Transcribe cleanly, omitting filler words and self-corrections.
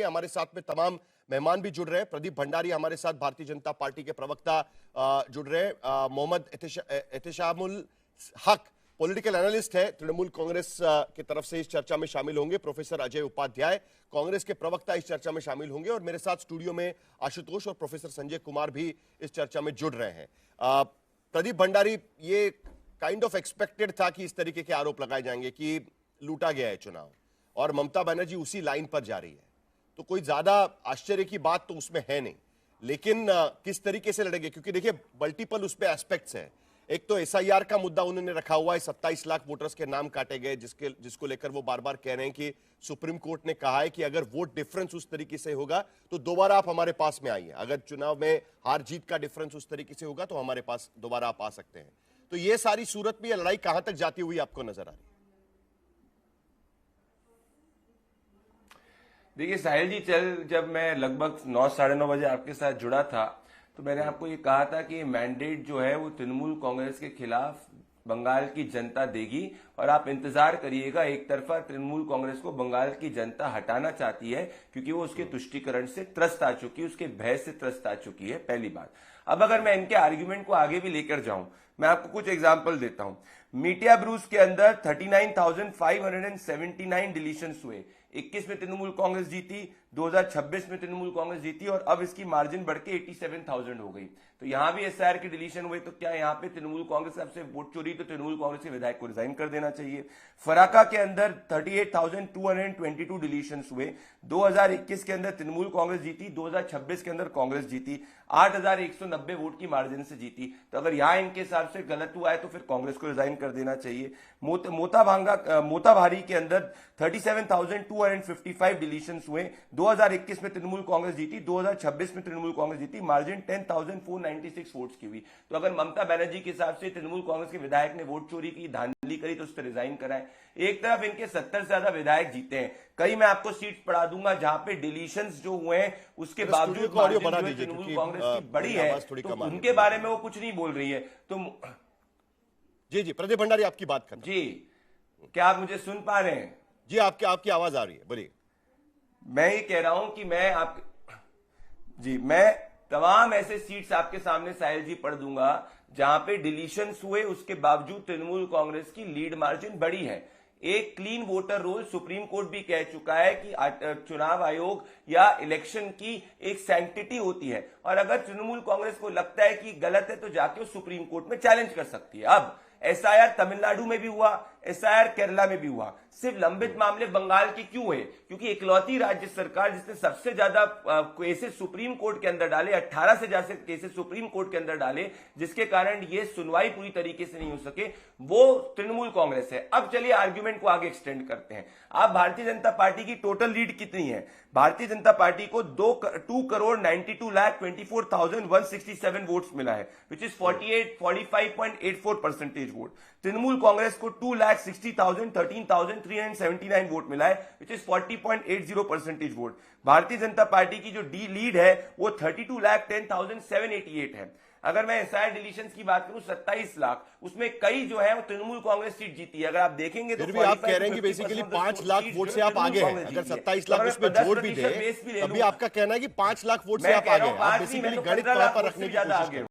हमारे साथ में तमाम मेहमान भी जुड़ रहे हैं। प्रदीप भंडारी हमारे साथ, भारतीय जनता पार्टी के प्रवक्ता जुड़ रहे हैं। मोहम्मद एहतेशामुल हक पॉलिटिकल एनालिस्ट है, तृणमूल कांग्रेस की तरफ से इस चर्चा में शामिल होंगे। प्रोफेसर अजय उपाध्याय कांग्रेस के प्रवक्ता इस चर्चा में शामिल होंगे और मेरे साथ स्टूडियो में आशुतोष और प्रोफेसर संजय कुमार भी इस चर्चा में जुड़ रहे हैं। प्रदीप भंडारी, ये काइंड ऑफ एक्सपेक्टेड था कि इस तरीके के आरोप लगाए जाएंगे कि लूटा गया है चुनाव, और ममता बनर्जी उसी लाइन पर जा रही है, तो कोई ज्यादा आश्चर्य की बात तो उसमें है नहीं। लेकिन किस तरीके से लड़ेंगे, क्योंकि देखिए मल्टीपल उस पे एस्पेक्ट्स हैं। एक तो एसआईआर का मुद्दा उन्होंने रखा हुआ है, 27 लाख वोटर्स के नाम काटे गए, जिसको लेकर वो बार बार कह रहे हैं कि सुप्रीम कोर्ट ने कहा है कि अगर वोट डिफरेंस उस तरीके से होगा तो दोबारा आप हमारे पास में आइए। अगर चुनाव में हार जीत का डिफरेंस उस तरीके से होगा तो हमारे पास दोबारा आप आ सकते हैं। तो ये सारी सूरत में यह लड़ाई कहां तक जाती हुई आपको नजर आ रही है? देखिए साहिल जी, जब मैं लगभग 9 साढ़े 9 बजे आपके साथ जुड़ा था तो मैंने आपको ये कहा था कि मैंडेट जो है वो तृणमूल कांग्रेस के खिलाफ बंगाल की जनता देगी और आप इंतजार करिएगा। एक तरफा तृणमूल कांग्रेस को बंगाल की जनता हटाना चाहती है क्योंकि वो उसके तुष्टीकरण से त्रस्त आ चुकी है, उसके भय से त्रस्त आ चुकी है, पहली बात। अब अगर मैं इनके आर्ग्यूमेंट को आगे भी लेकर जाऊं, मैं आपको कुछ एग्जाम्पल देता हूं। मीडिया ब्रूज के अंदर 39,579 डिलीशंस हुए। 21 में तृणमूल कांग्रेस जीती, 2026 में तृणमूल कांग्रेस जीती और अब इसकी मार्जिन बढ़ के 87,000 हो गई। तो यहां भी एसआईआर की डिलीशन हुई, तो क्या यहां पे तृणमूल कांग्रेस से वोट चोरी, तो तृणमूल कांग्रेस के विधायक को रिजाइन कर देना चाहिए। फराका के अंदर 38,222 डिलीशंस हुए। 2021 के अंदर तृणमूल कांग्रेस जीती, 2026 के अंदर कांग्रेस जीती, 8,190 वोट की मार्जिन से जीती। तो अगर यहां इनके हिसाब से गलत हुआ है तो फिर कांग्रेस को रिजाइन कर देना चाहिए। मोताभारी के अंदर 37,255 डिलीशंस हुए। 2021 में तृणमूल कांग्रेस जीती, 2026 में तृणमूल कांग्रेस जीती, मार्जिन 10,496 वोट्स की हुई। तो अगर ममता बनर्जी के हिसाब से तृणमूल कांग्रेस के विधायक ने वोट चोरी की, धांधली करी, तो उस पर रिजाइन कराएं। एक तरफ इनके 70 से ज्यादा विधायक जीते हैं, कई मैं आपको सीट पढ़ा दूंगा जहां पे डिलीशंस जो हुए हैं उसके बावजूद तृणमूल कांग्रेस की बड़ी है, तो उनके बारे में वो कुछ नहीं बोल रही है। तो जी प्रदीप भंडारी, आपकी बात करना। जी, क्या आप मुझे सुन पा रहे हैं? जी, आपकी आवाज आ रही है, बोलिए। मैं ये कह रहा हूं कि मैं तमाम ऐसे सीट्स आपके सामने साहिल जी पढ़ दूंगा जहां पे डिलीशंस हुए, उसके बावजूद तृणमूल कांग्रेस की लीड मार्जिन बड़ी है। एक clean voter roll supreme court भी कह चुका है कि चुनाव आयोग या इलेक्शन की एक सैंक्टिटी होती है, और अगर तृणमूल कांग्रेस को लगता है कि गलत है तो जाके वो सुप्रीम कोर्ट में चैलेंज कर सकती है। अब एसआईआर तमिलनाडु में भी हुआ, एसआईआर केरला में भी हुआ, सिर्फ लंबित मामले बंगाल के क्यों हुए? क्योंकि इकलौती राज्य सरकार जिसने सबसे ज्यादा केसेस सुप्रीम कोर्ट के अंदर डाले, 18 से ज्यादा केसेस सुप्रीम कोर्ट के अंदर डाले, जिसके कारण ये सुनवाई पूरी तरीके से नहीं हो सके, वो तृणमूल कांग्रेस है। अब चलिए आर्ग्यूमेंट को आगे एक्सटेंड करते हैं। आप भारतीय जनता पार्टी की टोटल लीड कितनी है? भारतीय जनता पार्टी को 2,92,24,167 वोट्स मिला है, which is 45.84% vote. Trinamool Congress को 2,60,13,379 वोट मिला है, which is 40.80% vote. Bharatiya Janata party की जो लीड है वो 32,10,788 है। अगर मैं एसआईआर डिलीशंस की बात करूं 27 लाख, उसमें कई जो है वो तृणमूल कांग्रेस सीट जीती है। अगर आप देखेंगे तो फिर भी आप कह रहे हैं कि बेसिकली 5 लाख वोट से आप आगे हैं। अगर 27 लाख उसमें जोड़ भी दे, अभी आपका कहना है कि 5 लाख वोट से आप आगे हैं। आप बेसिकली गणित पर रखने की कोशिश कर रहे हैं।